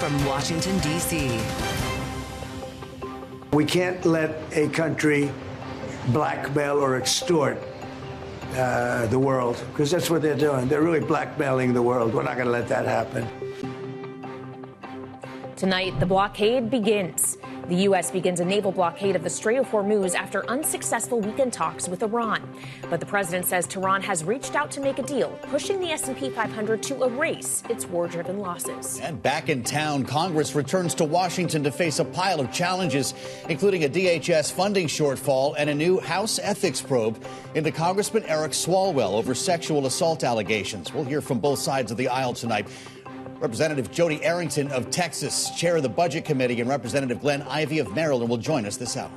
from Washington, D.C. We can't let a country blackmail or extort the world, because that's what they're doing. They're really blackmailing the world. We're not going to let that happen. Tonight, the blockade begins. The U.S. begins a naval blockade of the Strait of Hormuz after unsuccessful weekend talks with Iran. But the president says Tehran has reached out to make a deal, pushing the S&P 500 to erase its war-driven losses. And back in town, Congress returns to Washington to face a pile of challenges, including a DHS funding shortfall and a new House ethics probe into Congressman Eric Swalwell over sexual assault allegations. We'll hear from both sides of the aisle tonight. Representative Jodey Arrington of Texas, chair of the Budget Committee, and Representative Glenn Ivey of Maryland will join us this hour.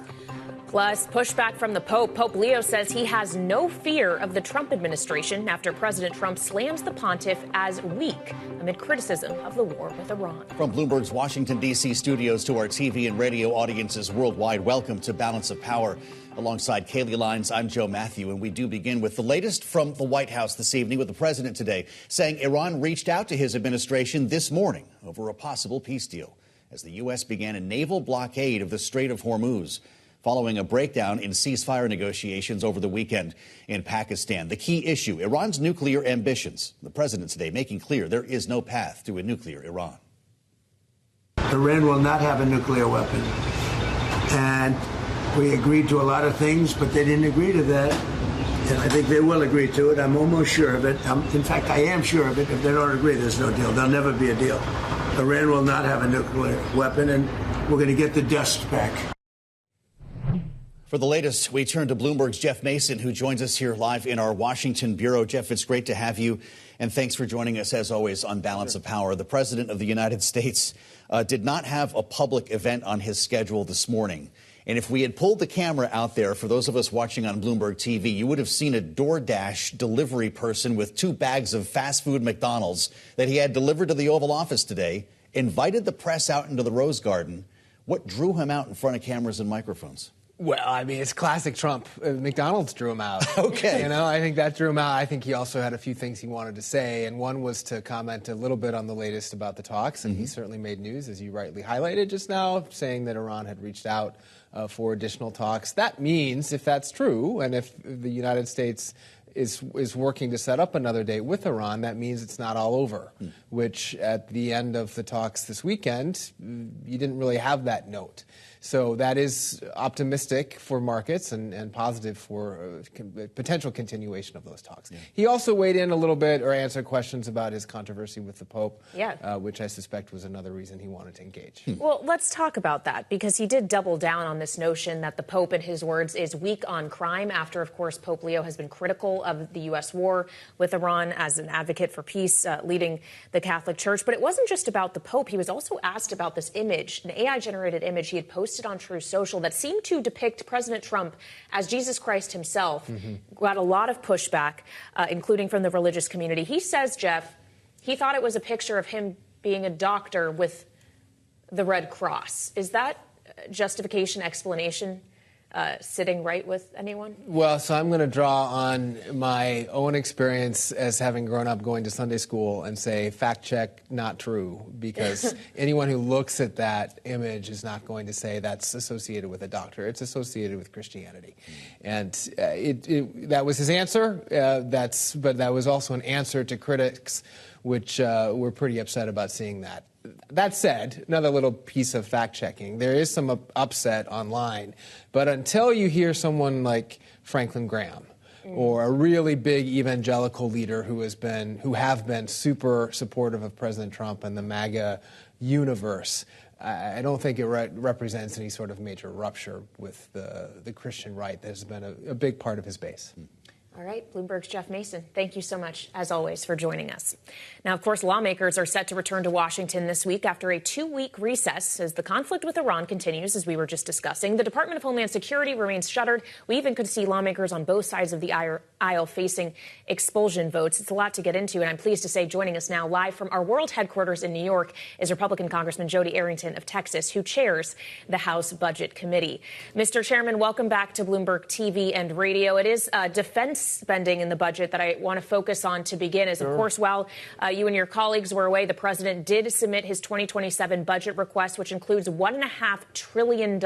Plus, pushback from the Pope. Pope Leo says he has no fear of the Trump administration after President Trump slams the pontiff as weak amid criticism of the war with Iran. From Bloomberg's Washington, D.C. studios to our TV and radio audiences worldwide, welcome to Balance of Power. Alongside Kaylee Lines, I'm Joe Matthew, and we do begin with the latest from the White House this evening, with the president today saying Iran reached out to his administration this morning over a possible peace deal as the U.S. began a naval blockade of the Strait of Hormuz, following a breakdown in ceasefire negotiations over the weekend in Pakistan. The key issue, Iran's nuclear ambitions. The president today making clear there is no path to a nuclear Iran. Iran will not have a nuclear weapon. And we agreed to a lot of things, but they didn't agree to that. And I think they will agree to it. I'm almost sure of it. In fact, I am sure of it. If they don't agree, there's no deal. There'll never be a deal. Iran will not have a nuclear weapon, and we're going to get the dust back. For the latest, we turn to Bloomberg's Jeff Mason, who joins us here live in our Washington bureau. Jeff, it's great to have you, and thanks for joining us, as always, on Balance of Power. The President of the United States did not have a public event on his schedule this morning. And if we had pulled the camera out there, for those of us watching on Bloomberg TV, you would have seen a DoorDash delivery person with 2 bags of fast food McDonald's that he had delivered to the Oval Office today, invited the press out into the Rose Garden. What drew him out in front of cameras and microphones? Well, I mean, it's classic Trump. McDonald's drew him out. Okay. You know, I think that drew him out. I think he also had a few things he wanted to say, and one was to comment a little bit on the latest about the talks, and he certainly made news, as you rightly highlighted just now, saying that Iran had reached out for additional talks. That means, if that's true, and if the United States is working to set up another date with Iran, that means it's not all over, which at the end of the talks this weekend, you didn't really have that note. So that is optimistic for markets and positive for potential continuation of those talks. Yeah. He also weighed in a little bit or answered questions about his controversy with the Pope, which I suspect was another reason he wanted to engage. Well, let's talk about that, because he did double down on this notion that the Pope, in his words, is weak on crime after, of course, Pope Leo has been critical of the U.S. war with Iran as an advocate for peace, leading the Catholic Church. But it wasn't just about the Pope. He was also asked about this image, an AI-generated image he had posted on Truce social that seemed to depict President Trump as Jesus Christ himself. Got a lot of pushback, including from the religious community. He says, Jeff, he thought it was a picture of him being a doctor with the Red Cross. Is that justification, explanation, sitting right with anyone? Well, so I'm going to draw on my own experience as having grown up going to Sunday school and say, fact check, not true, because anyone who looks at that image is not going to say that's associated with a doctor. It's associated with Christianity. And that was his answer. But that was also an answer to critics, which were pretty upset about seeing that. That said, another little piece of fact-checking. There is some upset online, but until you hear someone like Franklin Graham or a really big evangelical leader who have been super supportive of President Trump and the MAGA universe, I don't think it represents any sort of major rupture with the Christian right that has been a big part of his base. All right, Bloomberg's Jeff Mason, thank you so much, as always, for joining us. Now, of course, lawmakers are set to return to Washington this week after a 2-week recess as the conflict with Iran continues, as we were just discussing. The Department of Homeland Security remains shuttered. We even could see lawmakers on both sides of the aisle facing expulsion votes. It's a lot to get into, and I'm pleased to say joining us now live from our world headquarters in New York is Republican Congressman Jodey Arrington of Texas, who chairs the House Budget Committee. Mr. Chairman, welcome back to Bloomberg TV and radio. It is defense spending in the budget that I want to focus on to begin, as, of course, while you and your colleagues were away, the president did submit his 2027 budget request, which includes $1.5 trillion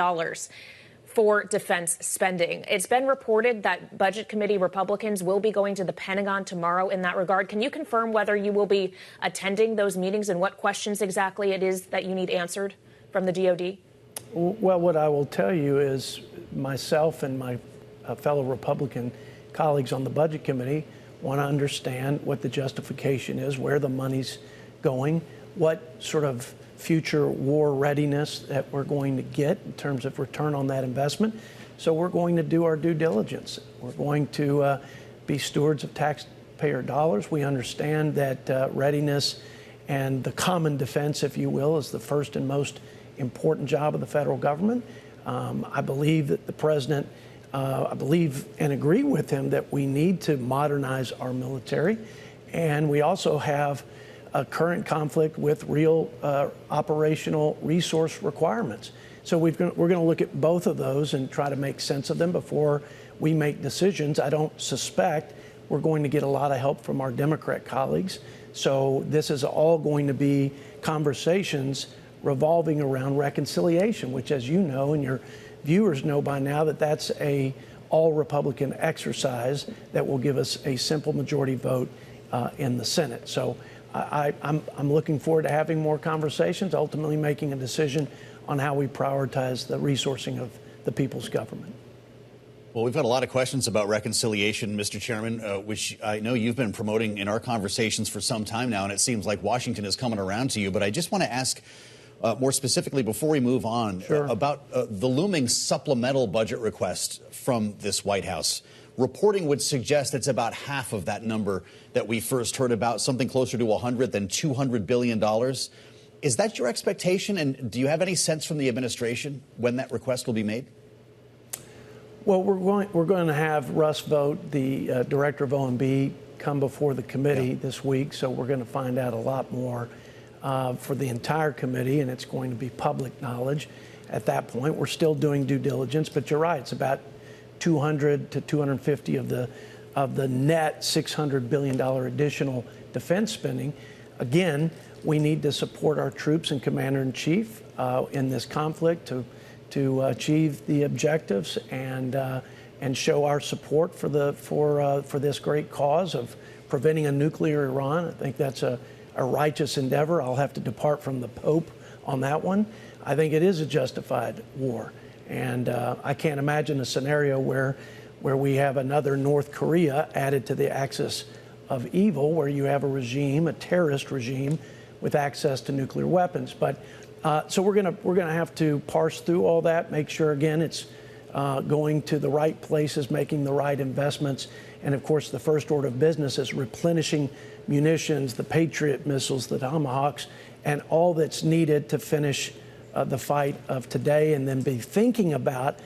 for defense spending. It's been reported that Budget Committee Republicans will be going to the Pentagon tomorrow in that regard. Can you confirm whether you will be attending those meetings and what questions exactly it is that you need answered from the DOD? Well, what I will tell you is myself and my fellow Republican colleagues on the Budget Committee want to understand what the justification is, where the money's going, what sort of future war readiness that we're going to get in terms of return on that investment. So we're going to do our due diligence. We're going to be stewards of taxpayer dollars. We understand that readiness and the common defense, if you will, is the first and most important job of the federal government. I believe that the president, I believe and agree with him that we need to modernize our military. And we also have a current conflict with real operational resource requirements. So we're going to look at both of those and try to make sense of them before we make decisions. I don't suspect we're going to get a lot of help from our Democrat colleagues. So this is all going to be conversations revolving around reconciliation, which, as you know, and your viewers know by now, that's a all-Republican exercise that will give us a simple majority vote in the Senate. So I'm looking forward to having more conversations, ultimately making a decision on how we prioritize the resourcing of the people's government. Well, we've had a lot of questions about reconciliation, Mr. Chairman, which I know you've been promoting in our conversations for some time now, and it seems like Washington is coming around to you. But I just want to ask more specifically, before we move on, about the looming supplemental budget request from this White House. Reporting would suggest it's about half of that number that we first heard about, something closer to $100 than $200 billion. Is that your expectation? And do you have any sense from the administration when that request will be made? Well, we're going to have Russ Vogt, the director of OMB, come before the committee this week. So we're going to find out a lot more for the entire committee, and it's going to be public knowledge at that point. We're still doing due diligence, but you're right. It's about 200 to 250 of the net $600 billion additional defense spending. Again, we need to support our troops and commander-in-chief in this conflict to achieve the objectives and show our support for this great cause of preventing a nuclear Iran. I think that's a righteous endeavor. I'll have to depart from the Pope on that one. I think it is a justified war. And I can't imagine a scenario where we have another North Korea added to the axis of evil, where you have a regime, a terrorist regime, with access to nuclear weapons. But so we're gonna have to parse through all that, make sure again it's going to the right places, making the right investments, and of course the first order of business is replenishing munitions, the Patriot missiles, the Tomahawks, and all that's needed to finish the fight of today, and then be thinking about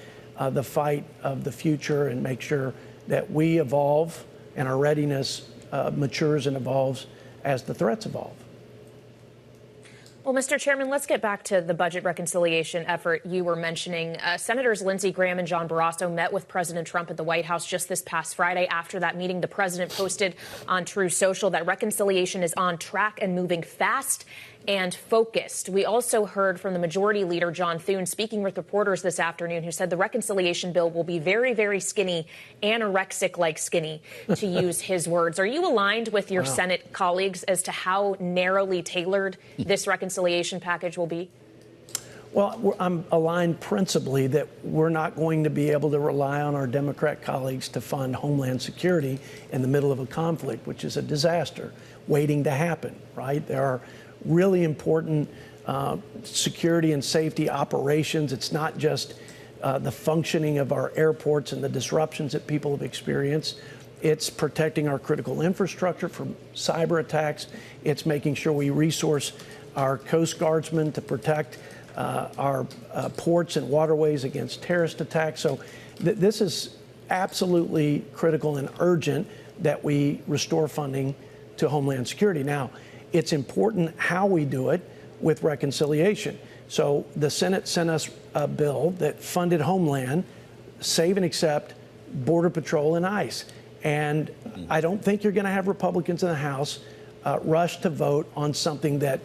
the fight of the future and make sure that we evolve and our readiness matures and evolves as the threats evolve. Well, Mr. Chairman, let's get back to the budget reconciliation effort you were mentioning. Senators Lindsey Graham and John Barrasso met with President Trump at the White House just this past Friday. After that meeting, the president posted on Truce Social that reconciliation is on track and moving fast and focused. We also heard from the Majority Leader, John Thune, speaking with reporters this afternoon, who said the reconciliation bill will be very, very skinny, anorexic-like skinny, to use his words. Are you aligned with your Senate colleagues as to how narrowly tailored this reconciliation package will be? Well, I'm aligned principally that we're not going to be able to rely on our Democrat colleagues to fund Homeland Security in the middle of a conflict, which is a disaster waiting to happen, right? There are really important security and safety operations. It's not just the functioning of our airports and the disruptions that people have experienced. It's protecting our critical infrastructure from cyber attacks. It's making sure we resource our Coast Guardsmen to protect our ports and waterways against terrorist attacks. So this is absolutely critical and urgent that we restore funding to Homeland Security. Now, it's important how we do it with reconciliation. So the Senate sent us a bill that funded Homeland, Save and Accept, Border Patrol, and ICE. And I don't think you're going to have Republicans in the House rush to vote on something that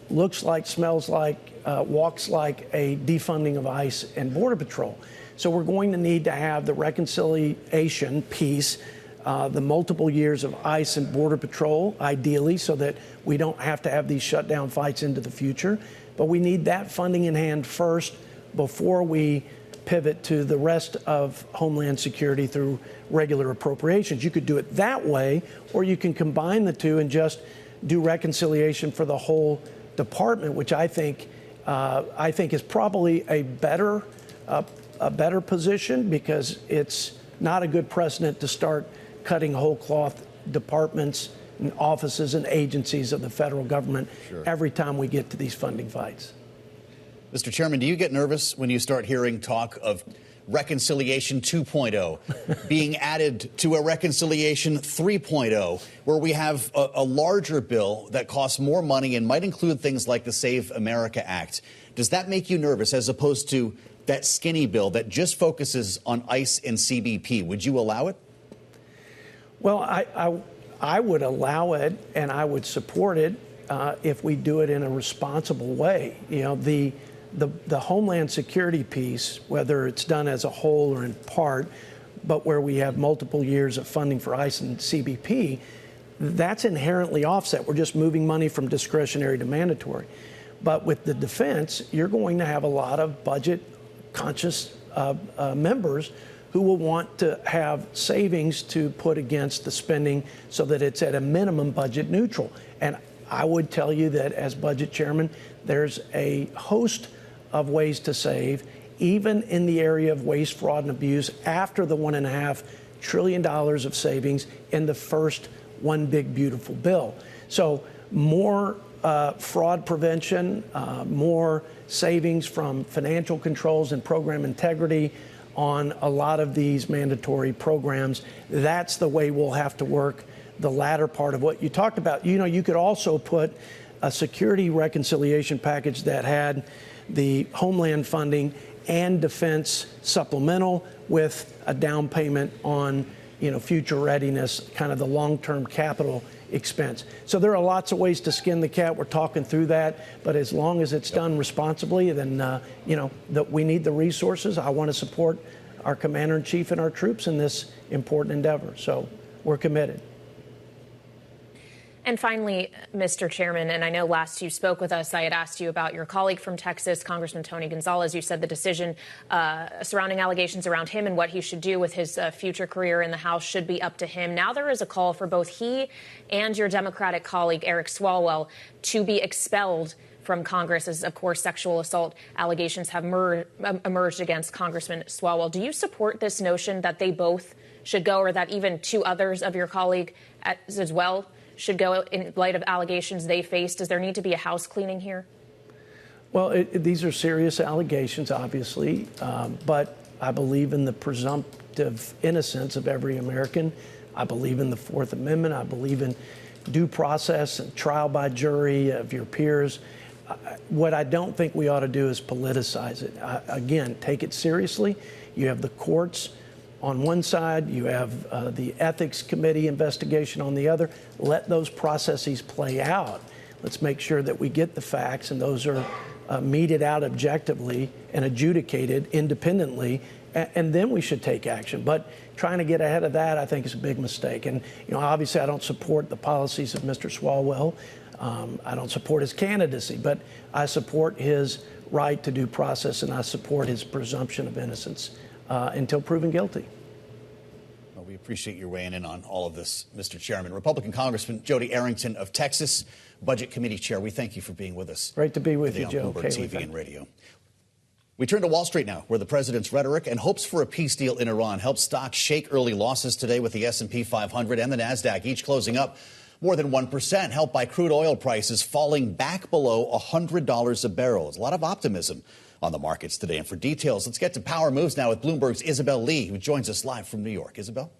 looks like, smells like, walks like a defunding of ICE and Border Patrol. So we're going to need to have the reconciliation piece, the multiple years of ICE and Border Patrol, ideally, so that we don't have to have these shutdown fights into the future. But we need that funding in hand first before we pivot to the rest of Homeland Security through regular appropriations. You could do it that way, or you can combine the two and just do reconciliation for the whole department, which I think is probably a better position, because it's not a good precedent to start cutting whole cloth departments and offices and agencies of the federal government every time we get to these funding fights. Mr. Chairman, do you get nervous when you start hearing talk of Reconciliation 2.0 being added to a Reconciliation 3.0, where we have a larger bill that costs more money and might include things like the Save America Act? Does that make you nervous, as opposed to that skinny bill that just focuses on ICE and CBP? Would you allow it? Well, I would allow it, and I would support it if we do it in a responsible way. You know, the Homeland Security piece, whether it's done as a whole or in part, but where we have multiple years of funding for ICE and CBP, that's inherently offset. We're just moving money from discretionary to mandatory. But with the defense, you're going to have a lot of budget-conscious members who will want to have savings to put against the spending so that it's at a minimum budget neutral. And I would tell you that as budget chairman, there's a host of ways to save, even in the area of waste, fraud, and abuse, after the $1.5 trillion of savings in the first One Big Beautiful Bill. So more fraud prevention, more savings from financial controls and program integrity on a lot of these mandatory programs. That's the way we'll have to work the latter part of what you talked about. You know, you could also put a security reconciliation package that had the Homeland funding and defense supplemental with a down payment on, you know, future readiness, kind of the long-term capital expense. So there are lots of ways to skin the cat. We're talking through that, but as long as it's done responsibly, then you know, that we need the resources. I want to support our commander-in-chief and our troops in this important endeavor. So we're committed. And finally, Mr. Chairman, and I know last you spoke with us, I had asked you about your colleague from Texas, Congressman Tony Gonzalez. You said the decision surrounding allegations around him and what he should do with his future career in the House should be up to him. Now there is a call for both he and your Democratic colleague, Eric Swalwell, to be expelled from Congress, as, of course, sexual assault allegations have emerged against Congressman Swalwell. Do you support this notion that they both should go, or that even two others of your colleague as well should go in light of allegations they faced? Does there need to be a house cleaning here? Well, these are serious allegations, obviously, but I believe in the presumptive innocence of every American. I believe in the Fourth Amendment. I believe in due process and trial by jury of your peers. What I don't think we ought to do is politicize it. Again, take it seriously. You have the courts on one side, you have the ethics committee investigation on the other. Let those processes play out. Let's make sure that we get the facts, and those are meted out objectively and adjudicated independently, and then we should take action. But trying to get ahead of that, I think, is a big mistake. And, you know, obviously I don't support the policies of Mr. Swalwell. I don't support his candidacy, but I support his right to due process, and I support his presumption of innocence until proven guilty. Well, we appreciate your weighing in on all of this, Mr. Chairman. Republican Congressman Jodey Arrington of Texas, Budget Committee Chair, we thank you for being with us. Great to be with you, Joe. Bloomberg TV and radio. We turn to Wall Street now, where the president's rhetoric and hopes for a peace deal in Iran helped stocks shake early losses today, with the S&P 500 and the NASDAQ each closing up more than 1%, helped by crude oil prices falling back below $100 a barrel. There's a lot of optimism on the markets today. And for details, let's get to Power Moves now with Bloomberg's Isabel Lee, who joins us live from New York. Isabel?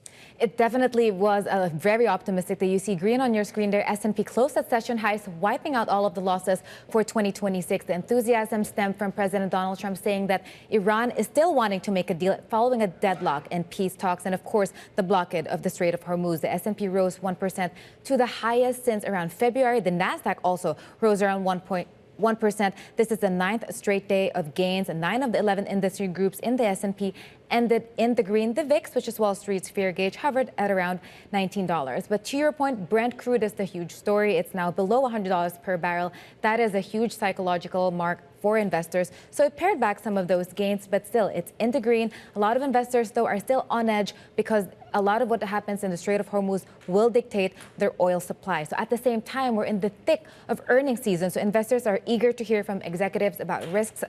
It definitely was very optimistic. That you see green on your screen there. S&P closed at session highs, wiping out all of the losses for 2026. The enthusiasm stemmed from President Donald Trump saying that Iran is still wanting to make a deal following a deadlock in peace talks and, of course, the blockade of the Strait of Hormuz. The S&P rose 1% to the highest since around February. The Nasdaq also rose around 1%. This is the 9th straight day of gains. 9 of the 11 industry groups in the S&P ended in the green. The VIX, which is Wall Street's fear gauge, hovered at around $19. But to your point, Brent crude is the huge story. It's now below $100 per barrel. That is a huge psychological mark for investors. So it pared back some of those gains, but still, it's in the green. A lot of investors, though, are still on edge because a lot of what happens in the Strait of Hormuz will dictate their oil supply. So at the same time, we're in the thick of earnings season. So investors are eager to hear from executives about risks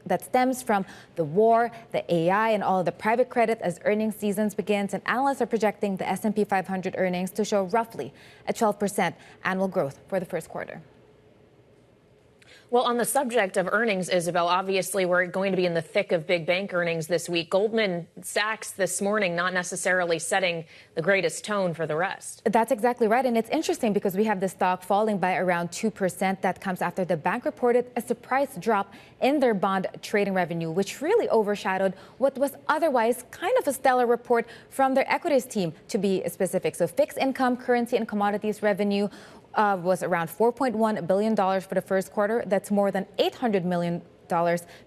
that stems from the war, the AI, and all of the private credit as earnings seasons begins. And analysts are projecting the S&P 500 earnings to show roughly a 12% annual growth for the first quarter. Well, on the subject of earnings, Isabel, obviously we're going to be in the thick of big bank earnings this week. Goldman Sachs this morning not necessarily setting the greatest tone for the rest. That's exactly right. And it's interesting because we have the stock falling by around 2%. That comes after the bank reported a surprise drop in their bond trading revenue, which really overshadowed what was otherwise kind of a stellar report from their equities team, to be specific. So fixed income, currency, and commodities revenue was around $4.1 billion for the first quarter. That's more than $800 million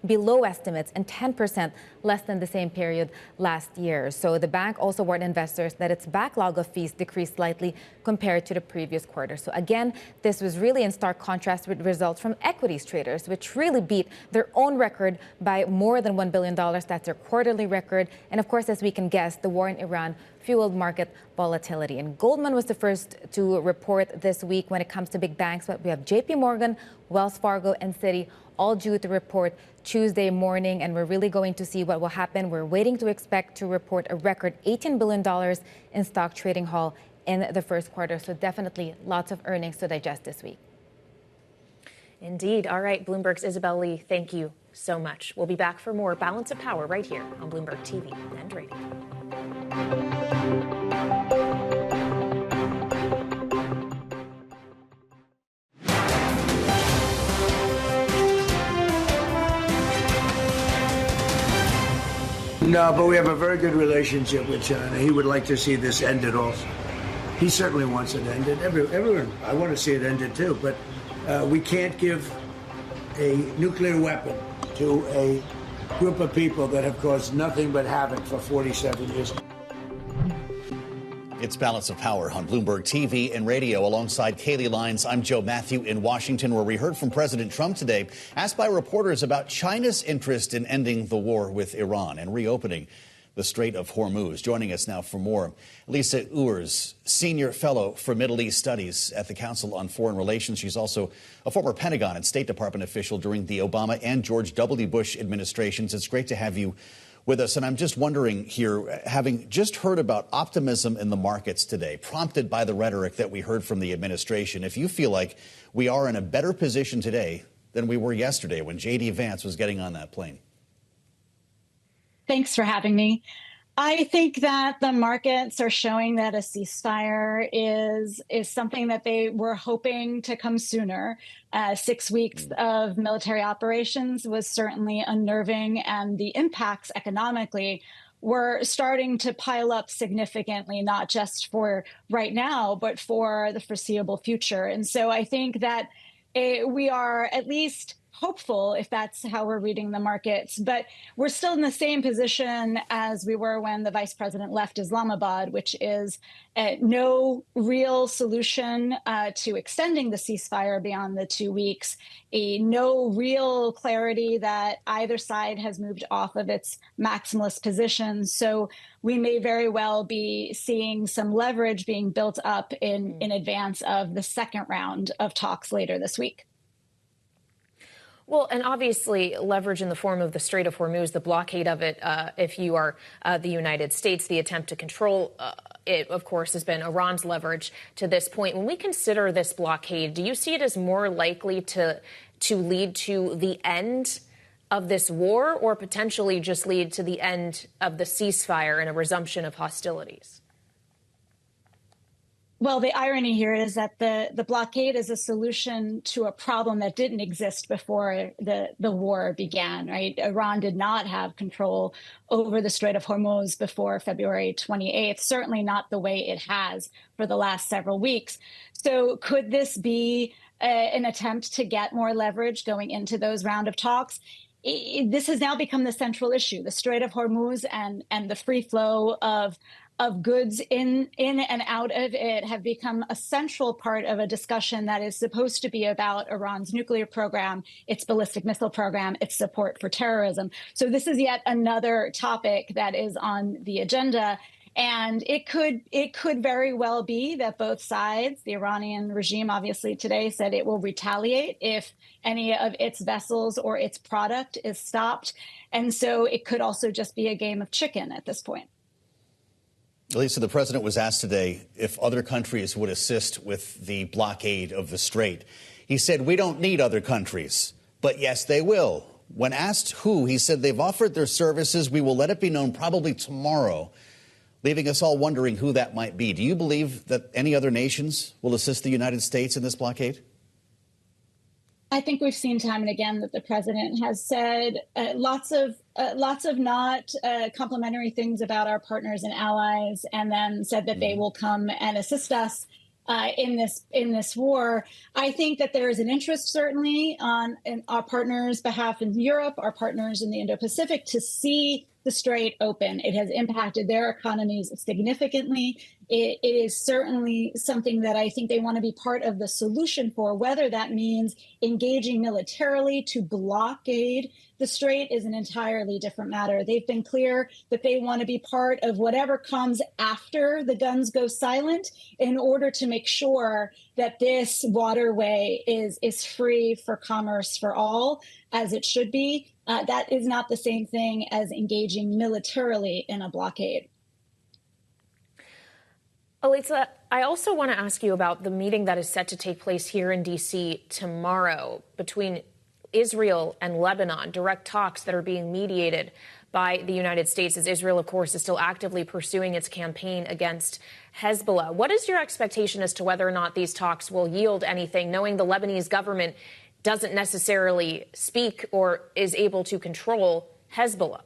below estimates and 10% less than the same period last year. So the bank also warned investors that its backlog of fees decreased slightly compared to the previous quarter. So again, this was really in stark contrast with results from equities traders, which really beat their own record by more than $1 billion. That's their quarterly record. And of course, as we can guess, the war in Iran fueled market volatility. And Goldman was the first to report this week when it comes to big banks. But we have JP Morgan, Wells Fargo, and Citi all due to report Tuesday morning, and we're really going to see what will happen. We're waiting to expect to report a record $18 billion in stock trading haul in the first quarter. So definitely lots of earnings to digest this week. Indeed. All right, Bloomberg's Isabel Lee, thank you so much. We'll be back for more Balance of Power right here on Bloomberg TV and radio. No, but we have a very good relationship with China. He would like to see this ended also. He certainly wants it ended. Everyone, I want to see it ended too, but we can't give a nuclear weapon to a group of people that have caused nothing but havoc for 47 years. It's Balance of Power on Bloomberg TV and radio. Alongside Kaylee Lyons, I'm Joe Matthew in Washington, where we heard from President Trump today, asked by reporters about China's interest in ending the war with Iran and reopening the Strait of Hormuz. Joining us now for more, Elisa Ewers, Senior Fellow for Middle East Studies at the Council on Foreign Relations. She's also a former Pentagon and State Department official during the Obama and George W. Bush administrations. It's great to have you with us. And I'm just wondering here, having just heard about optimism in the markets today, prompted by the rhetoric that we heard from the administration, if you feel like we are in a better position today than we were yesterday when J.D. Vance was getting on that plane. Thanks for having me. I think that the markets are showing that a ceasefire is something that they were hoping to come sooner. 6 weeks of military operations was certainly unnerving, and the impacts economically were starting to pile up significantly, not just for right now, but for the foreseeable future. And so I think that we are at least hopeful, if that's how we're reading the markets, but we're still in the same position as we were when the vice president left Islamabad, which is no real solution to extending the ceasefire beyond the 2 weeks, no real clarity that either side has moved off of its maximalist position. So we may very well be seeing some leverage being built up in advance of the second round of talks later this week. Well, and obviously leverage in the form of the Strait of Hormuz, the blockade of it, if you are the United States, the attempt to control it, of course, has been Iran's leverage to this point. When we consider this blockade, do you see it as more likely to lead to the end of this war, or potentially just lead to the end of the ceasefire and a resumption of hostilities? Well, the irony here is that the blockade is a solution to a problem that didn't exist before the war began, right? Iran did not have control over the Strait of Hormuz before February 28th, certainly not the way it has for the last several weeks. So could this be an attempt to get more leverage going into those round of talks? This has now become the central issue. The Strait of Hormuz and the free flow of goods in and out of it have become a central part of a discussion that is supposed to be about Iran's nuclear program, its ballistic missile program, its support for terrorism. So this is yet another topic that is on the agenda. And it could very well be that both sides, the Iranian regime obviously today said it will retaliate if any of its vessels or its product is stopped. And so it could also just be a game of chicken at this point. Elisa, the president was asked today if other countries would assist with the blockade of the Strait. He said, "We don't need other countries, but yes, they will." When asked who, he said they've offered their services. We will let it be known probably tomorrow, leaving us all wondering who that might be. Do you believe that any other nations will assist the United States in this blockade? I think we've seen time and again that the president has said lots of not complimentary things about our partners and allies, and then said that they will come and assist us in this war. I think that there is an interest, certainly, on our partners' behalf in Europe, our partners in the Indo-Pacific, to see the Strait open. It has impacted their economies significantly. It is certainly something that I think they want to be part of the solution for. Whether that means engaging militarily to blockade the Strait is an entirely different matter. They've been clear that they want to be part of whatever comes after the guns go silent in order to make sure that this waterway is free for commerce for all, as it should be. That is not the same thing as engaging militarily in a blockade. Elisa, I also want to ask you about the meeting that is set to take place here in D.C. tomorrow between Israel and Lebanon, direct talks that are being mediated by the United States, as Israel, of course, is still actively pursuing its campaign against Hezbollah. What is your expectation as to whether or not these talks will yield anything, knowing the Lebanese government doesn't necessarily speak or is able to control Hezbollah?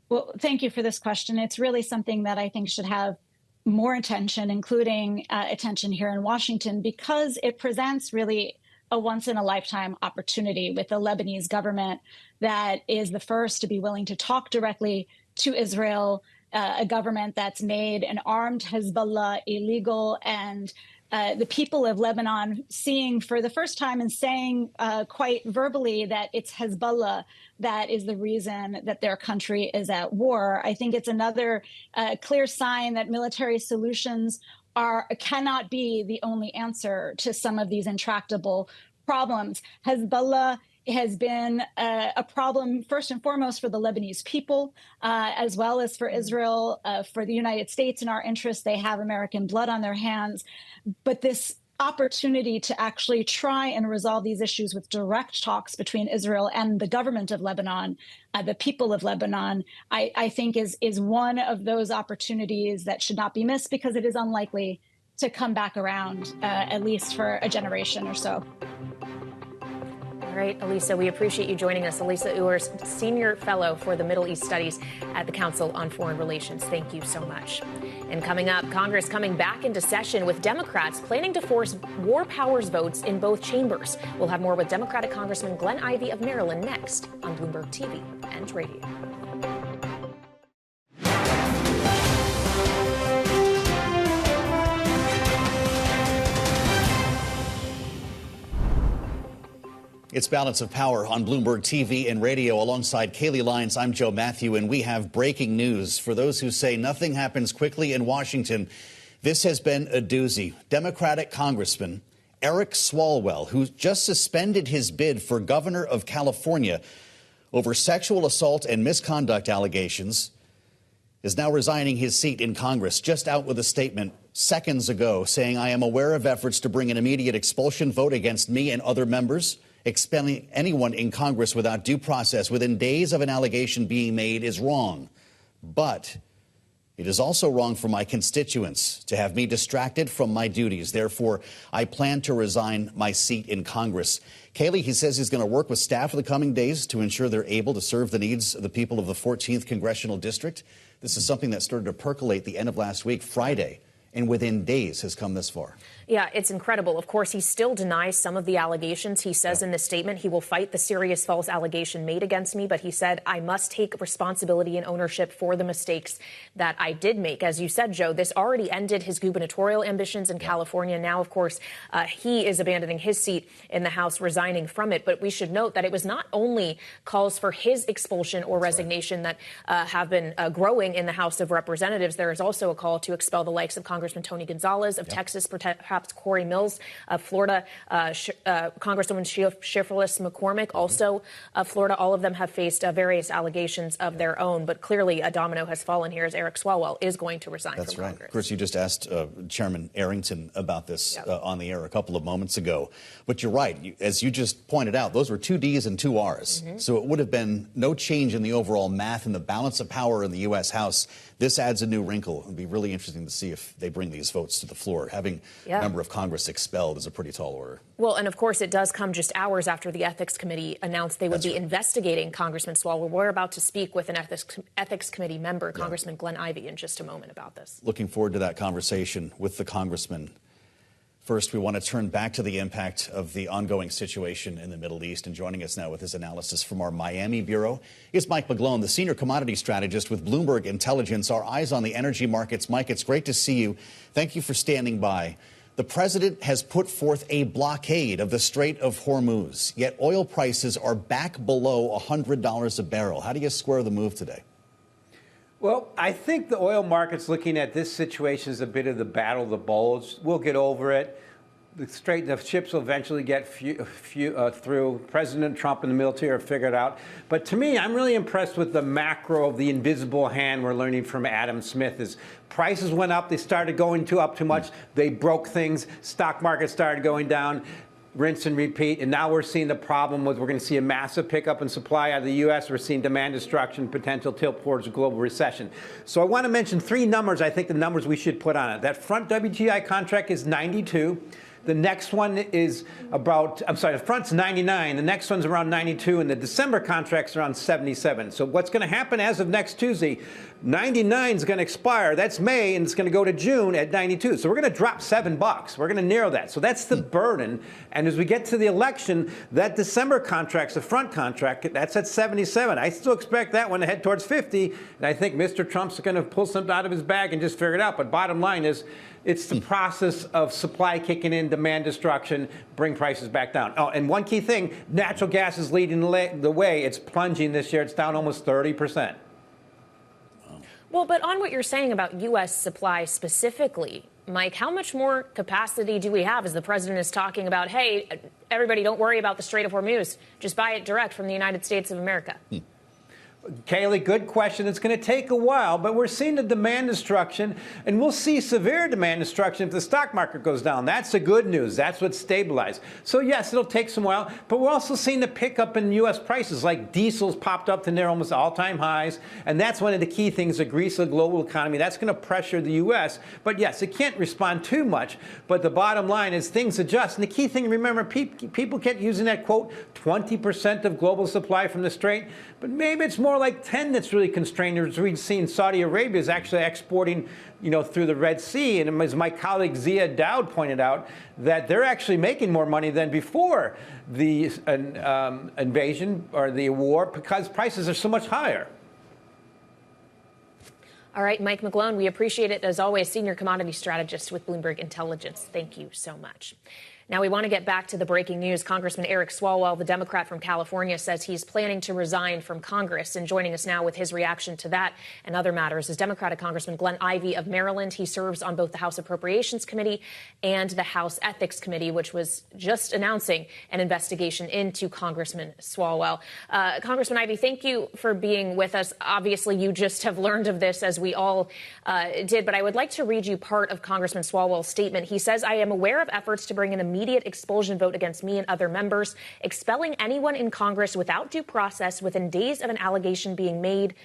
Well, thank you for this question. It's really something that I think should have more attention, including attention here in Washington, because it presents really a once-in-a-lifetime opportunity with the Lebanese government that is the first to be willing to talk directly to Israel, a government that's made an armed Hezbollah illegal, and the people of Lebanon seeing for the first time and saying quite verbally that it's Hezbollah that is the reason that their country is at war. I think it's another clear sign that military solutions cannot be the only answer to some of these intractable problems. Hezbollah has been a problem, first and foremost, for the Lebanese people, as well as for Israel, for the United States. In our interest, they have American blood on their hands. But this opportunity to actually try and resolve these issues with direct talks between Israel and the government of Lebanon, the people of Lebanon, I think is one of those opportunities that should not be missed, because it is unlikely to come back around, at least for a generation or so. All right, Elisa, we appreciate you joining us. Elisa Ewers, Senior Fellow for the Middle East Studies at the Council on Foreign Relations. Thank you so much. And coming up, Congress coming back into session with Democrats planning to force war powers votes in both chambers. We'll have more with Democratic Congressman Glenn Ivey of Maryland next on Bloomberg TV and radio. It's Balance of Power on Bloomberg TV and radio. Alongside Kaylee Lyons, I'm Joe Matthew, and we have breaking news. For those who say nothing happens quickly in Washington, this has been a doozy. Democratic Congressman Eric Swalwell, who just suspended his bid for governor of California over sexual assault and misconduct allegations, is now resigning his seat in Congress. Just out with a statement seconds ago saying, "I am aware of efforts to bring an immediate expulsion vote against me and other members Expelling anyone in Congress without due process within days of an allegation being made is wrong. But it is also wrong for my constituents to have me distracted from my duties. Therefore, I plan to resign my seat in Congress. Kayleigh, he says he's going to work with staff for the coming days to ensure they're able to serve the needs of the people of the 14th Congressional District. This is something that started to percolate the end of last week, Friday, and within days has come this far. Yeah, it's incredible. Of course, he still denies some of the allegations. He says in this statement he will fight the serious false allegation made against me. But he said, I must take responsibility and ownership for the mistakes that I did make. As you said, Joe, this already ended his gubernatorial ambitions in California. Now, of course, he is abandoning his seat in the House, resigning from it. But we should note that it was not only calls for his expulsion or resignation that have been growing in the House of Representatives. There is also a call to expel the likes of Congressman Tony Gonzalez of Texas, perhaps Corey Mills of Florida, Congresswoman Shifless McCormick, also of Florida. All of them have faced various allegations of their own. But clearly a domino has fallen here as Eric Swalwell is going to resign from Congress. Of course, you just asked Chairman Arrington about this on the air a couple of moments ago. But you're right. As you just pointed out, those were 2 Ds and 2 Rs. So it would have been no change in the overall math and the balance of power in the U.S. House. This adds a new wrinkle. It would be really interesting to see if they bring these votes to the floor. Having a member of Congress expelled is a pretty tall order. Well, and of course, it does come just hours after the Ethics Committee announced they would be investigating Congressman Swalwell. We're about to speak with an Ethics Committee member, Congressman Glenn Ivey, in just a moment about this. Looking forward to that conversation with the congressman. First, we want to turn back to the impact of the ongoing situation in the Middle East. And joining us now with his analysis from our Miami bureau is Mike McGlone, the senior commodity strategist with Bloomberg Intelligence. Our eyes on the energy markets. Mike, it's great to see you. Thank you for standing by. The president has put forth a blockade of the Strait of Hormuz, yet oil prices are back below $100 a barrel. How do you square the move today? Well, I think the oil market's looking at this situation as a bit of the battle of the bulge. We'll get over it. The ships will eventually get through. President Trump and the military are figured out. But to me, I'm really impressed with the macro of the invisible hand we're learning from Adam Smith. As prices went up, they started going up too much. They broke things. Stock market started going down. Rinse and repeat. And now we're seeing the problem with we're going to see a massive pickup in supply out of the U.S. We're seeing demand destruction, potential tilt towards a global recession. So I want to mention 3 numbers, I think the numbers we should put on it. That front WTI contract is 92. The next one is the front's 99. The next one's around 92. And the December contract's around 77. So what's going to happen as of next Tuesday, 99 is going to expire. That's May, and it's going to go to June at 92. So we're going to drop $7. We're going to narrow that. So that's the burden. And as we get to the election, that December contract's the front contract. That's at 77. I still expect that one to head towards 50. And I think Mr. Trump's going to pull something out of his bag and just figure it out. But bottom line is, it's the process of supply kicking in, demand destruction, bring prices back down. Oh, and one key thing, natural gas is leading the way. It's plunging this year. It's down almost 30%. Well, but on what you're saying about U.S. supply specifically, Mike, how much more capacity do we have as the president is talking about, hey, everybody don't worry about the Strait of Hormuz, just buy it direct from the United States of America? Kayleigh, good question. It's going to take a while, but we're seeing the demand destruction, and we'll see severe demand destruction if the stock market goes down. That's the good news. That's what's stabilized. So, yes, it'll take some while, but we're also seeing the pickup in U.S. prices, like diesel's popped up to near almost all-time highs, and that's one of the key things that grease the global economy. That's going to pressure the U.S., but, yes, it can't respond too much, but the bottom line is things adjust. And the key thing, remember, people kept using that quote, 20% of global supply from the Strait, but maybe it's more like 10 that's really constrained. As we've seen, Saudi Arabia is actually exporting, through the Red Sea. And as my colleague Zia Dowd pointed out, that they're actually making more money than before the invasion or the war because prices are so much higher. All right, Mike McGlone, we appreciate it as always, senior commodity strategist with Bloomberg Intelligence. Thank you so much. Now, we want to get back to the breaking news. Congressman Eric Swalwell, the Democrat from California, says he's planning to resign from Congress. And joining us now with his reaction to that and other matters is Democratic Congressman Glenn Ivey of Maryland. He serves on both the House Appropriations Committee and the House Ethics Committee, which was just announcing an investigation into Congressman Swalwell. Congressman Ivey, thank you for being with us. Obviously, you just have learned of this, as we all did. But I would like to read you part of Congressman Swalwell's statement. He says, I am aware of efforts to bring an immediate immediate expulsion vote against me and other members. Expelling anyone in Congress without due process within days of an allegation being made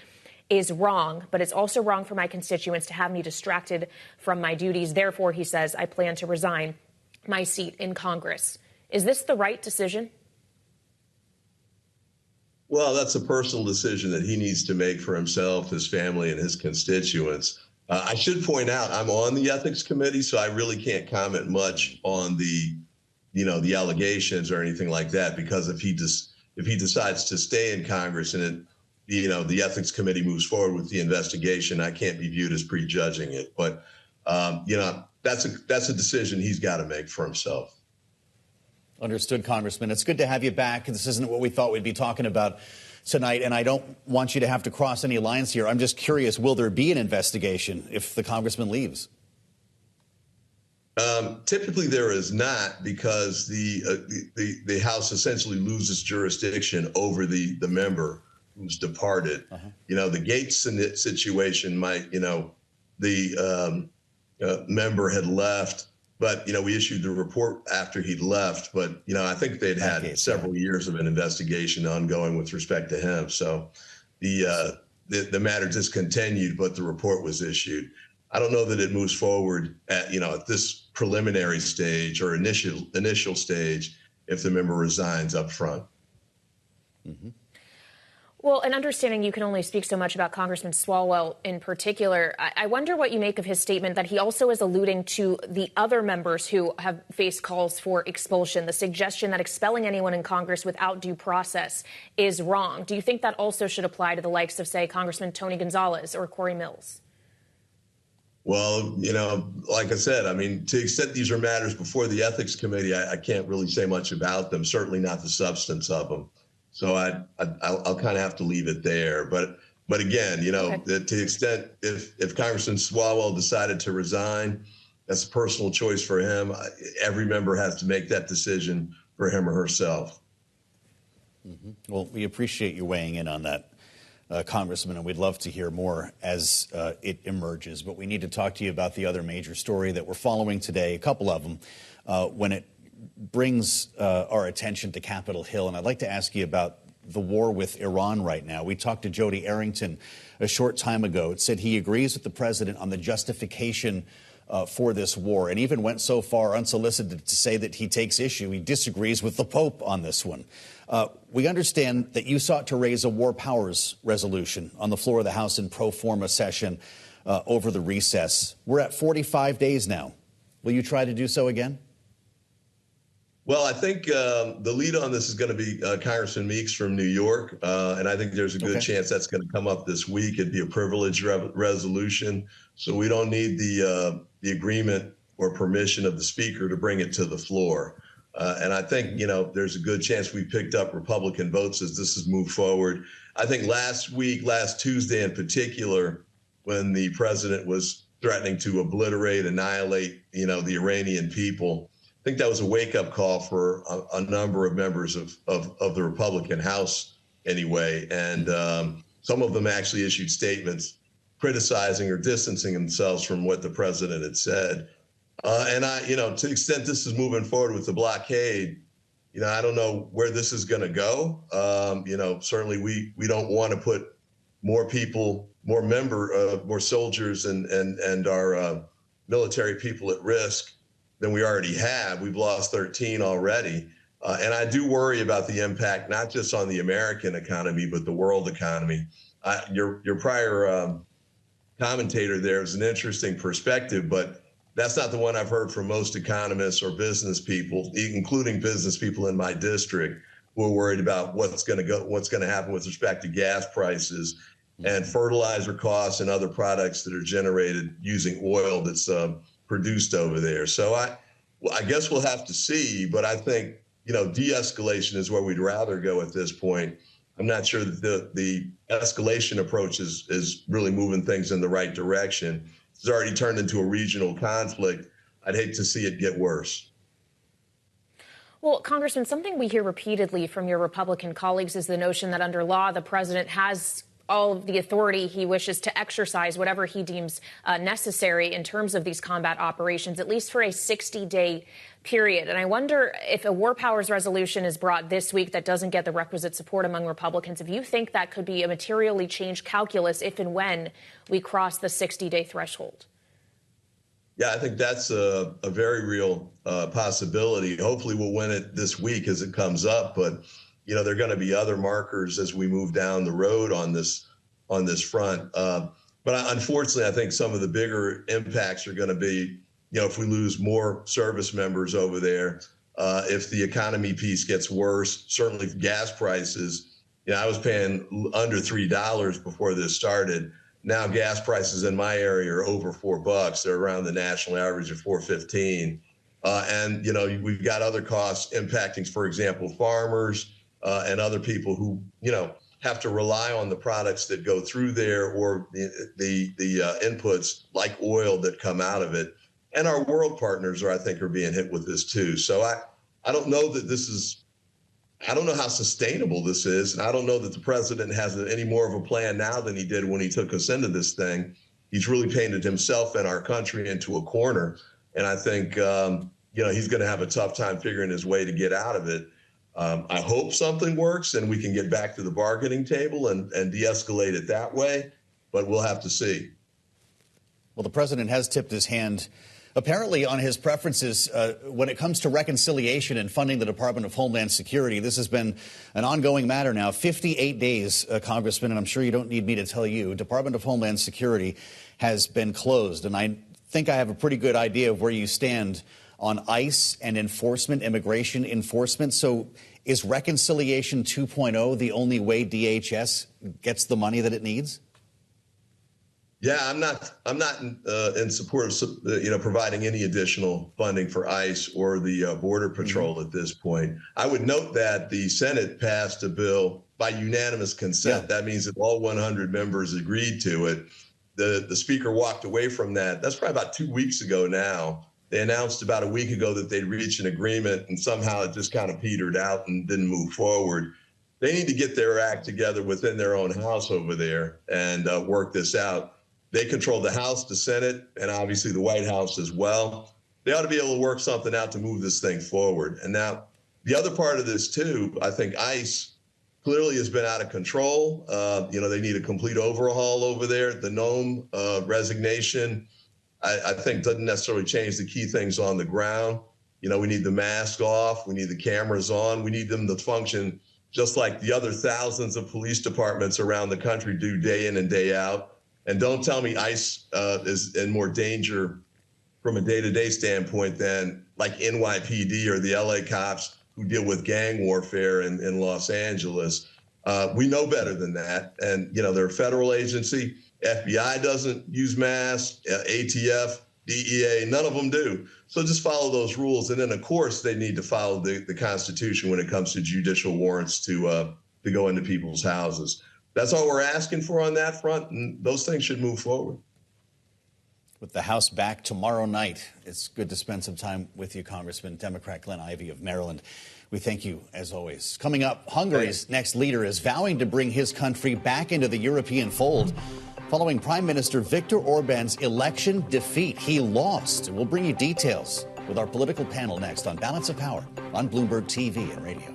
is wrong, but it's also wrong for my constituents to have me distracted from my duties. Therefore, he says, I plan to resign my seat in Congress. Is this the right decision? Well, that's a personal decision that he needs to make for himself, his family, and his constituents. I should point out, I'm on the ethics committee, so I really can't comment much on the allegations or anything like that, because if he decides to stay in Congress and the ethics committee moves forward with the investigation, I can't be viewed as prejudging it. But that's a decision he's got to make for himself. Understood, Congressman. It's good to have you back. This isn't what we thought we'd be talking about tonight, and I don't want you to have to cross any lines here. I'm just curious, will there be an investigation if the congressman leaves? Typically there is not, because the House essentially loses jurisdiction over the member who's departed. The Gates situation might, the member had left, but, we issued the report after he'd left. But, I think they'd had several years of an investigation ongoing with respect to him. So the matter just continued, but the report was issued. I don't know that it moves forward at this preliminary stage or initial stage if the member resigns up front. Mm-hmm. Well, and understanding you can only speak so much about Congressman Swalwell in particular, I wonder what you make of his statement that he also is alluding to the other members who have faced calls for expulsion, the suggestion that expelling anyone in Congress without due process is wrong. Do you think that also should apply to the likes of, say, Congressman Tony Gonzalez or Corey Mills? Well, like I said, to the extent these are matters before the ethics committee, I can't really say much about them, certainly not the substance of them. So I'll kind of have to leave it there. But again, to the extent if Congressman Swalwell decided to resign, that's a personal choice for him. Every member has to make that decision for him or herself. Mm-hmm. Well, we appreciate you weighing in on that, Congressman, and we'd love to hear more as it emerges. But we need to talk to you about the other major story that we're following today, a couple of them, when it brings our attention to Capitol Hill. And I'd like to ask you about the war with Iran right now. We talked to Jodey Arrington a short time ago. It said he agrees with the president on the justification for this war, and even went so far unsolicited to say that he takes issue. He disagrees with the Pope on this one. We understand that you sought to raise a war powers resolution on the floor of the House in pro forma session over the recess. We're at 45 days now. Will you try to do so again? Well, I think the lead on this is going to be Congressman Meeks from New York, and I think there's a good chance that's going to come up this week. It'd be a privileged resolution, so we don't need the agreement or permission of the speaker to bring it to the floor. And I think, there's a good chance we picked up Republican votes as this has moved forward. I think last Tuesday in particular, when the president was threatening to annihilate, the Iranian people, I think that was a wake-up call for a number of members of the Republican House anyway. And some of them actually issued statements criticizing or distancing themselves from what the president had said. And to the extent this is moving forward with the blockade, I don't know where this is going to go. Certainly we don't want to put more people, more soldiers and our military people at risk than we already have. We've lost 13 already. And I do worry about the impact, not just on the American economy, but the world economy. Your prior commentator there is an interesting perspective, but that's not the one I've heard from most economists or business people, including business people in my district, who are worried about what's going to happen with respect to gas prices and fertilizer costs and other products that are generated using oil that's produced over there. So I guess we'll have to see, but I think, de-escalation is where we'd rather go at this point. I'm not sure that the escalation approach is really moving things in the right direction. It's already turned into a regional conflict. I'd hate to see it get worse. Well, Congressman, something we hear repeatedly from your Republican colleagues is the notion that under law, the president has all of the authority he wishes to exercise, whatever he deems necessary in terms of these combat operations, at least for a 60-day period. And I wonder if a war powers resolution is brought this week that doesn't get the requisite support among Republicans, if you think that could be a materially changed calculus if and when we cross the 60-day threshold. Yeah, I think that's a very real possibility. Hopefully we'll win it this week as it comes up. But, you know, there are going to be other markers as we move down the road on this front. But unfortunately, I think some of the bigger impacts are going to be, you know, if we lose more service members over there, if the economy piece gets worse, certainly gas prices. You know, I was paying under $3 before this started. Now gas prices in my area are over $4. They're around the national average of $4.15. And, you know, we've got other costs impacting, for example, farmers and other people who, you know, have to rely on the products that go through there or the inputs like oil that come out of it. And our world partners I think are being hit with this too. So I don't know that this is, I don't know how sustainable this is. And I don't know that the president has any more of a plan now than he did when he took us into this thing. He's really painted himself and our country into a corner. And I think, you know, he's going to have a tough time figuring his way to get out of it. I hope something works and we can get back to the bargaining table and de-escalate it that way. But we'll have to see. Well, the president has tipped his hand apparently on his preferences when it comes to reconciliation and funding the Department of Homeland Security. This has been an ongoing matter now, 58 days, Congressman, and I'm sure you don't need me to tell you, Department of Homeland Security has been closed. And I think I have a pretty good idea of where you stand on ICE and enforcement, immigration enforcement. So is Reconciliation 2.0 the only way DHS gets the money that it needs? Yeah, I'm not in support of, you know, providing any additional funding for ICE or the Border Patrol at this point. I would note that the Senate passed a bill by unanimous consent. Yeah. That means that all 100 members agreed to it. The speaker walked away from that. That's probably about 2 weeks ago now. They announced about a week ago that they'd reached an agreement, and somehow it just kind of petered out and didn't move forward. They need to get their act together within their own house over there and work this out. They control the House, the Senate, and obviously the White House as well. They ought to be able to work something out to move this thing forward. And now the other part of this, too, I think ICE clearly has been out of control. You know, they need a complete overhaul over there. The NOM resignation, I think, doesn't necessarily change the key things on the ground. You know, we need the mask off. We need the cameras on. We need them to function just like the other thousands of police departments around the country do day in and day out. And don't tell me ICE is in more danger from a day-to-day standpoint than like NYPD or the LA cops who deal with gang warfare in Los Angeles. We know better than that. And, you know, they're a federal agency. FBI doesn't use masks, ATF, DEA, none of them do. So just follow those rules. And then, of course, they need to follow the Constitution when it comes to judicial warrants to go into people's houses. That's all we're asking for on that front, and those things should move forward. With the House back tomorrow night, it's good to spend some time with you, Congressman, Democrat Glenn Ivey of Maryland. We thank you, as always. Coming up, Hungary's next leader is vowing to bring his country back into the European fold following Prime Minister Viktor Orban's election defeat. He lost. We'll bring you details with our political panel next on Balance of Power on Bloomberg TV and radio.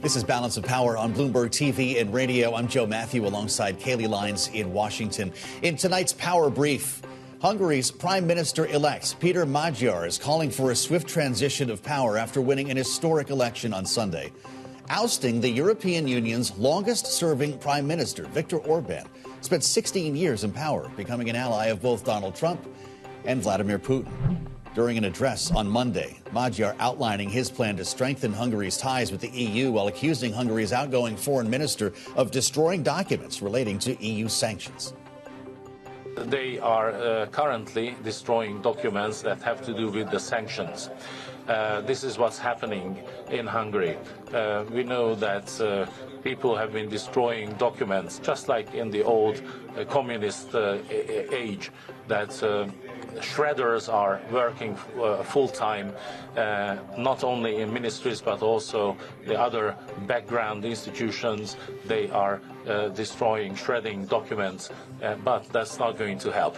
This is Balance of Power on Bloomberg TV and radio. I'm Joe Matthew alongside Kaylee Lyons in Washington. In tonight's Power Brief, Hungary's Prime Minister-elect Peter Magyar is calling for a swift transition of power after winning an historic election on Sunday, ousting the European Union's longest-serving Prime Minister, Viktor Orban, spent 16 years in power, becoming an ally of both Donald Trump and Vladimir Putin. During an address on Monday, Magyar outlining his plan to strengthen Hungary's ties with the EU while accusing Hungary's outgoing foreign minister of destroying documents relating to EU sanctions. They are currently destroying documents that have to do with the sanctions. this is what's happening in Hungary. We know that people have been destroying documents, just like in the old communist age, that shredders are working full-time, not only in ministries, but also the other background institutions. They are destroying, shredding documents, but that's not going to help.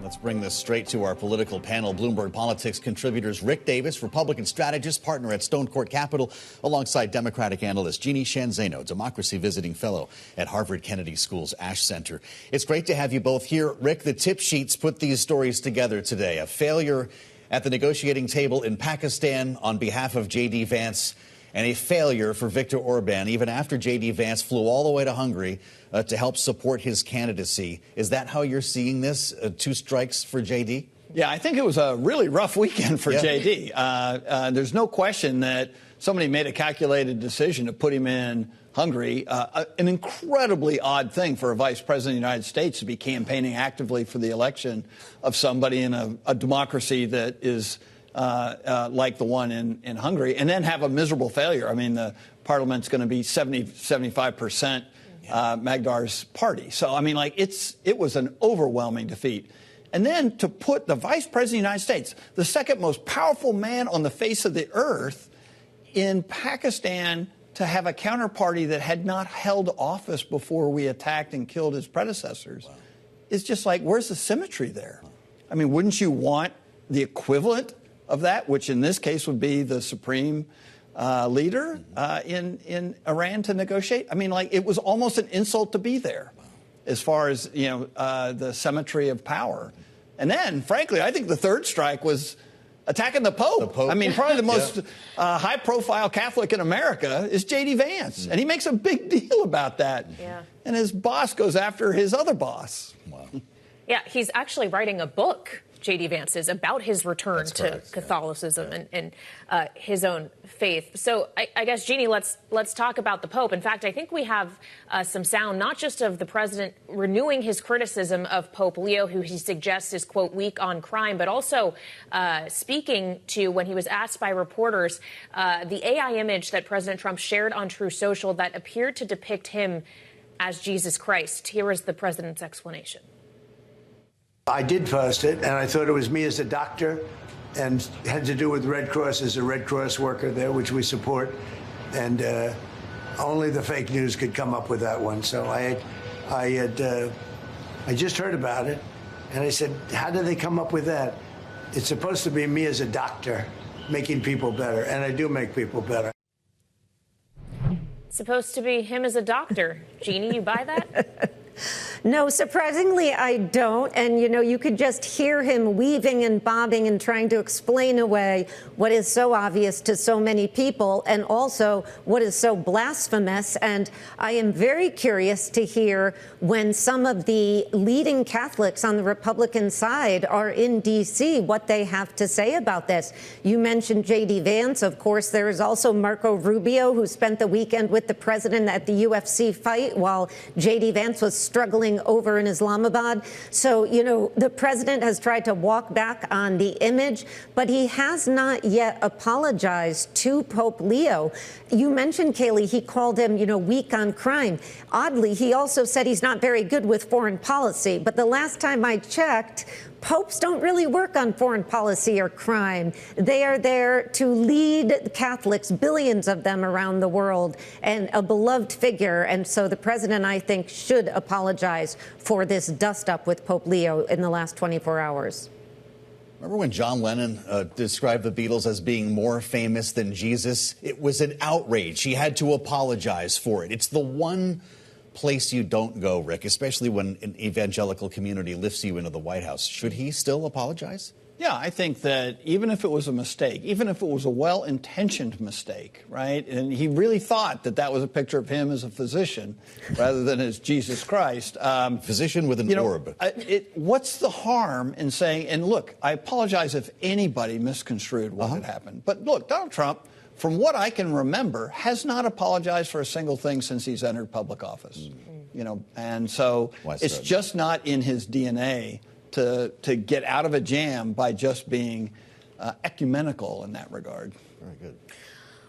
Let's bring this straight to our political panel. Bloomberg Politics contributors Rick Davis, Republican strategist, partner at Stone Court Capital, alongside Democratic analyst Jeannie Sheehan Zaino, democracy visiting fellow at Harvard Kennedy School's Ash Center. It's great to have you both here. Rick, the tip sheets put these stories together today. A failure at the negotiating table in Pakistan on behalf of J.D. Vance, and a failure for Viktor Orban, even after J.D. Vance flew all the way to Hungary to help support his candidacy. Is that how you're seeing this? Two strikes for J.D.? Yeah, I think it was a really rough weekend for J.D. There's no question that somebody made a calculated decision to put him in Hungary. An incredibly odd thing for a vice president of the United States to be campaigning actively for the election of somebody in a democracy that is like the one in Hungary, and then have a miserable failure. I mean, the parliament's going to be 75% Magdar's party. So, I mean, like, it was an overwhelming defeat. And then to put the vice president of the United States, the second most powerful man on the face of the earth, in Pakistan to have a counterparty that had not held office before we attacked and killed his predecessors, is just like, where's the symmetry there? I mean, wouldn't you want the equivalent of that, which in this case would be the supreme leader in Iran to negotiate? I mean, like, it was almost an insult to be there as far as, you know, the symmetry of power. And then, frankly, I think the third strike was attacking the Pope. I mean, probably the most high-profile Catholic in America is J.D. Vance, and he makes a big deal about that. Yeah. And his boss goes after his other boss. Wow. Yeah, he's actually writing a book, J.D. Vance is, about his return to Catholicism and his own faith. So I guess, Jeannie, let's talk about the Pope. In fact, I think we have some sound, not just of the president renewing his criticism of Pope Leo, who he suggests is, quote, weak on crime, but also speaking to, when he was asked by reporters, the AI image that President Trump shared on Truce Social that appeared to depict him as Jesus Christ. Here is the president's explanation. I did post it, and I thought it was me as a doctor, and had to do with Red Cross as a Red Cross worker there, which we support. And only the fake news could come up with that one. So I just heard about it, and I said, how did they come up with that? It's supposed to be me as a doctor making people better, and I do make people better. It's supposed to be him as a doctor. Jeannie, you buy that? No, surprisingly, I don't. And, you know, you could just hear him weaving and bobbing and trying to explain away what is so obvious to so many people, and also what is so blasphemous. And I am very curious to hear when some of the leading Catholics on the Republican side are in D.C., what they have to say about this. You mentioned J.D. Vance. Of course, there is also Marco Rubio, who spent the weekend with the president at the UFC fight while J.D. Vance was struggling over in Islamabad. So, you know, the president has tried to walk back on the image, but he has not yet apologized to Pope Leo. You mentioned, Kayleigh, he called him, you know, weak on crime. Oddly, he also said he's not very good with foreign policy. But the last time I checked, popes don't really work on foreign policy or crime. They are there to lead Catholics, billions of them around the world, and a beloved figure. And so the president, I think, should apologize for this dust-up with Pope Leo in the last 24 hours. Remember when John Lennon described the Beatles as being more famous than Jesus? It was an outrage. He had to apologize for it. It's the one place you don't go, Rick, especially when an evangelical community lifts you into the White House. Should he still apologize? Yeah, I think that even if it was a mistake, even if it was a well-intentioned mistake, right, and he really thought that that was a picture of him as a physician rather than as Jesus Christ. Physician with an orb. What's the harm in saying, and look, I apologize if anybody misconstrued what had happened. But look, Donald Trump, from what I can remember, has not apologized for a single thing since he's entered public office. You know, and so it's just not in his DNA to get out of a jam by just being ecumenical in that regard. Very good.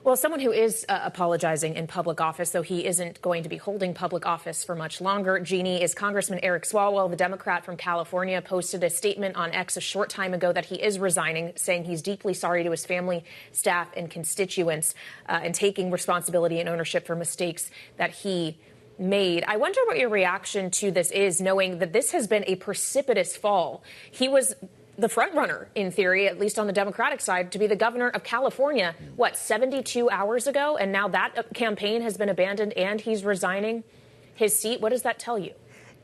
Well, someone who is apologizing in public office, though he isn't going to be holding public office for much longer, Jeannie, is Congressman Eric Swalwell, the Democrat from California, posted a statement on X a short time ago that he is resigning, saying he's deeply sorry to his family, staff, and constituents, and taking responsibility and ownership for mistakes that he made. I wonder what your reaction to this is, knowing that this has been a precipitous fall. He was the front runner, in theory, at least on the Democratic side, to be the governor of California, 72 hours ago? And now that campaign has been abandoned and he's resigning his seat. What does that tell you?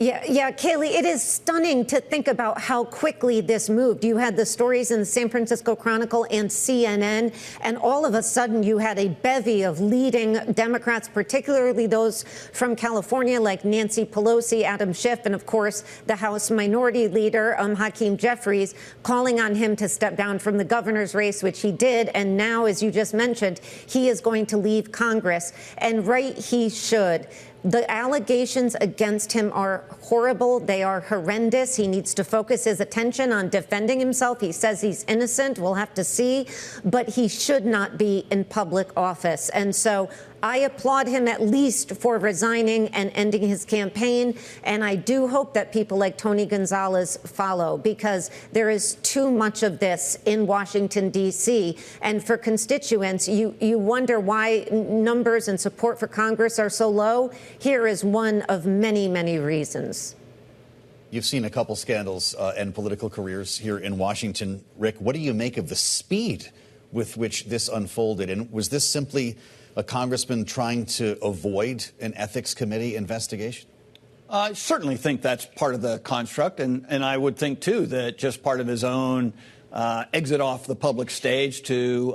Yeah, Kayleigh, it is stunning to think about how quickly this moved. You had the stories in the San Francisco Chronicle and CNN, and all of a sudden you had a bevy of leading Democrats, particularly those from California like Nancy Pelosi, Adam Schiff, and of course the House Minority Leader, Hakeem Jeffries, calling on him to step down from the governor's race, which he did. And now, as you just mentioned, he is going to leave Congress. And right, he should. The allegations against him are horrible. They are horrendous. He needs to focus his attention on defending himself. He says he's innocent. We'll have to see. But he should not be in public office. And so I applaud him at least for resigning and ending his campaign. And I do hope that people like Tony Gonzalez follow, because there is too much of this in Washington, D.C. And for constituents, you wonder why numbers and support for Congress are so low. Here is one of many, many reasons. You've seen a couple scandals and political careers here in Washington. Rick, what do you make of the speed with which this unfolded? And was this simply a congressman trying to avoid an ethics committee investigation? I certainly think that's part of the construct. And I would think, too, that just part of his own exit off the public stage to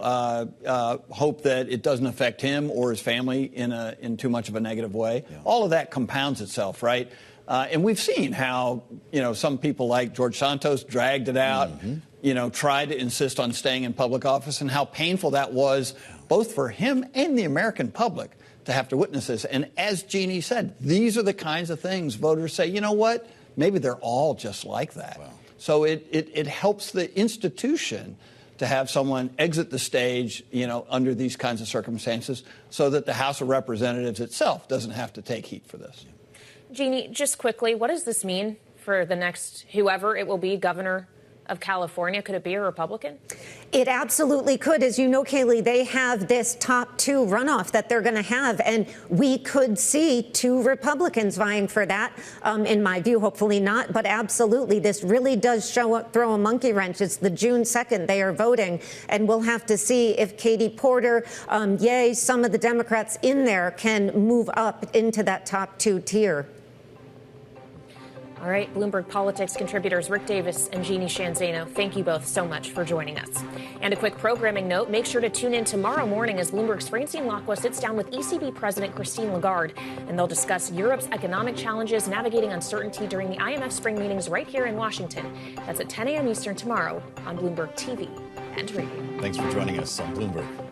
hope that it doesn't affect him or his family in too much of a negative way. Yeah. All of that compounds itself, right? And we've seen how, some people like George Santos dragged it out, tried to insist on staying in public office, and how painful that was both for him and the American public to have to witness this. And as Jeannie said, these are the kinds of things voters say, you know what, maybe they're all just like that. Wow. So it helps the institution to have someone exit the stage, under these kinds of circumstances, so that the House of Representatives itself doesn't have to take heat for this. Jeannie, just quickly, what does this mean for the next, whoever it will be, governor of California? Could it be a Republican? It absolutely could. As you know, Kayleigh, they have this top two runoff that they're going to have, and we could see two Republicans vying for that. In my view, hopefully not, but absolutely, this really does throw a monkey wrench. It's the June 2nd they are voting, and we'll have to see if Katie Porter, some of the Democrats in there can move up into that top two tier. All right, Bloomberg Politics contributors Rick Davis and Jeannie Shanzano, thank you both so much for joining us. And a quick programming note, make sure to tune in tomorrow morning as Bloomberg's Francine Lacqua sits down with ECB President Christine Lagarde, and they'll discuss Europe's economic challenges, navigating uncertainty during the IMF spring meetings right here in Washington. That's at 10 a.m. Eastern tomorrow on Bloomberg TV and radio. Thanks for joining us on Bloomberg.